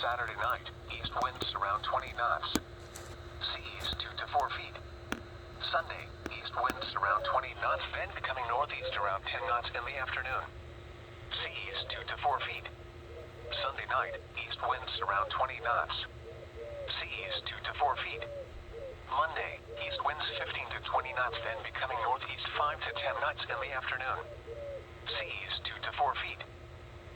Saturday night, east winds around 20 knots. Seas 2 to 4 feet. Sunday, east winds around 20 knots, then becoming northeast around 10 knots in the afternoon. Seas 2 to 4 feet. Sunday night, east winds around 20 knots. Seas 2 to 4 feet. Monday, east winds 15 to 20 knots, then becoming northeast 5 to 10 knots in the afternoon. Seas 2 to 4 feet.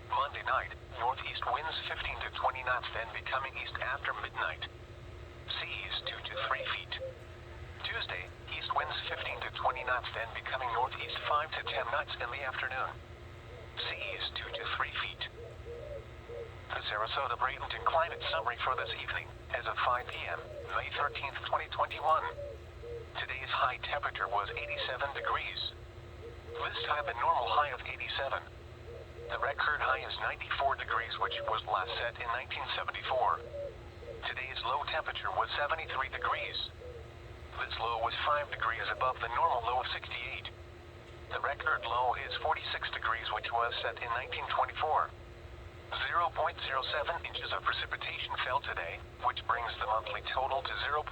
Monday night, northeast winds 15 to 20 knots, then becoming east after midnight. Seas 2 to 3 feet. Tuesday, east winds 15 to 20 knots, then becoming northeast 5 to 10 knots in the afternoon. Seas 2 to 3 feet. The Sarasota Bradenton climate summary for this evening, as of 5 p.m., May 13th, 2021. Today's high temperature was 87 degrees. This time a normal high of 87. The record high is 94 degrees, which was last set in 1974. Today's low temperature was 73 degrees. This low was 5 degrees above the normal low of 68. The record low is 46 degrees, which was set in 1924. 0.07 inches of precipitation fell today, which brings the monthly total to 0.07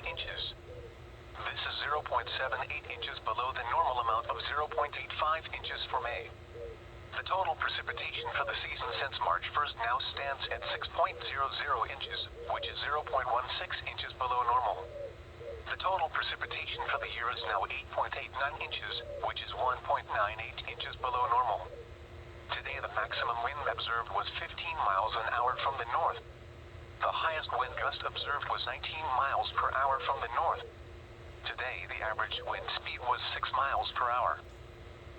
inches. This is 0.78 inches below the normal amount of 0.85 inches for May. The total precipitation for the season since March 1st now stands at 6.00 inches, which is 0.16 inches below normal. The total precipitation for the year is now 8.89 inches, which is 1.98 inches below normal. Today the maximum wind observed was 15 miles an hour from the north. The highest wind gust observed was 19 miles per hour from the north. Today the average wind speed was 6 miles per hour.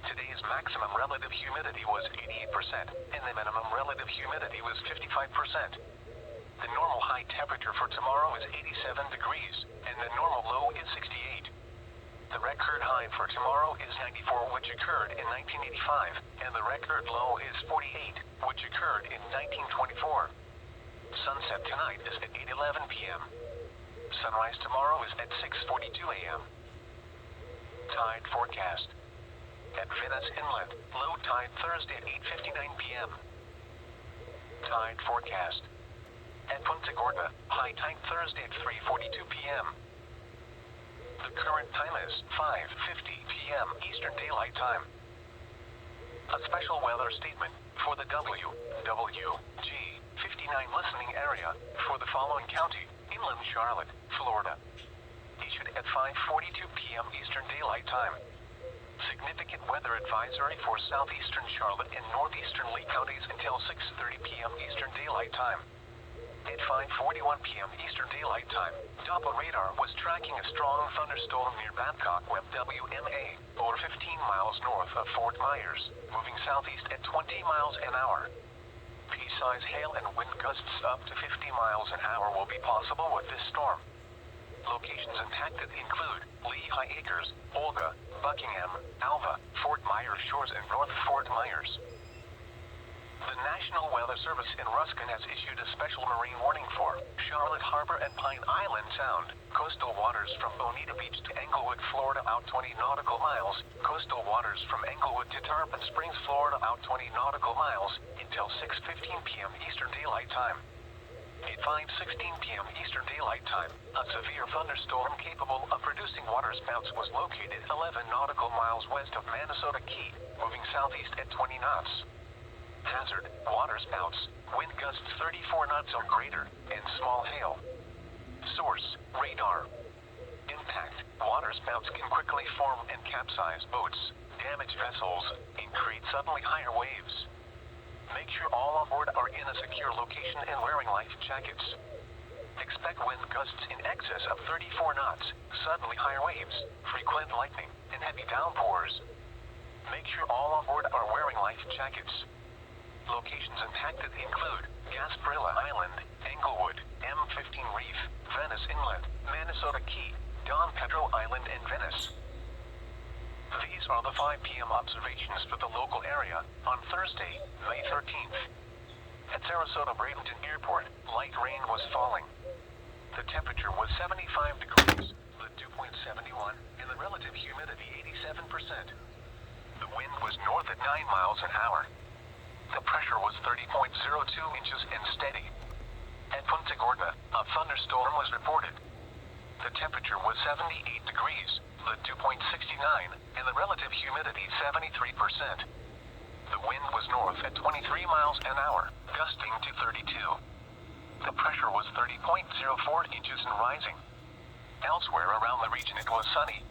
Today's maximum relative humidity was 88%, and the minimum relative humidity was 55%. The normal high temperature for tomorrow is 87 degrees, and the normal low is 68. The record high for tomorrow is 94, which occurred in 1985, and the record low is 48, which occurred in 1924. Sunset tonight is at 8:11 p.m. Sunrise tomorrow is at 6:42 a.m. Tide forecast. At Venice Inlet, low tide Thursday at 8:59 p.m. Tide forecast. At Punta Gorda, high tide Thursday at 3:42 p.m. The current time is 5:50 p.m. Eastern Daylight Time. A special weather statement for the WWG59 listening area for the following county, inland Charlotte, Florida. Issued at 5:42 p.m. Eastern Daylight Time. Significant weather advisory for southeastern Charlotte and northeastern Lee counties until 6:30 p.m. Eastern Daylight Time. At 5:41 p.m. Eastern Daylight Time, Doppler radar was tracking a strong thunderstorm near Babcock, WMA, over 15 miles north of Fort Myers, moving southeast at 20 miles an hour. Pea-size hail and wind gusts up to 50 miles an hour will be possible with this storm. Locations impacted include Lehigh Acres, Olga, Buckingham, Alva, Fort Myers Shores, and North Fort Myers. The National Weather Service in Ruskin has issued a special marine warning for Charlotte Harbor and Pine Island Sound, coastal waters from Bonita Beach to Englewood, Florida out 20 nautical miles, coastal waters from Englewood to Tarpon Springs, Florida out 20 nautical miles, until 6:15 p.m. Eastern Daylight Time. At 5:16 p.m. Eastern Daylight Time, a severe thunderstorm capable of producing waterspouts was located 11 nautical miles west of Minnesota Key, moving southeast at 20 knots. Hazard, waterspouts, wind gusts 34 knots or greater, and small hail. Source, radar. Impact, waterspouts can quickly form and capsize boats, damage vessels, and create suddenly higher waves. Make sure all on board are in a secure location and wearing life jackets. Expect wind gusts in excess of 34 knots, suddenly higher waves, frequent lightning, and heavy downpours. Make sure all on board are wearing life jackets. Locations impacted include Gasparilla Island, Englewood, M15 Reef, Venice Inlet, Minnesota Key, Don Pedro Island, and Venice. These are the 5 p.m. observations for the local area on Thursday, May 13th. At Sarasota Bradenton Airport, light rain was falling. The temperature was 75 degrees, the dew point 71, and the relative humidity 87%. The wind was north at 9 miles an hour. The pressure was 30.02 inches and steady. At Punta Gorda, a thunderstorm was reported. The temperature was 78 degrees, the dew point 69, and the relative humidity 73%. The wind was north at 23 miles an hour, gusting to 32. The pressure was 30.04 inches and rising. Elsewhere around the region it was sunny,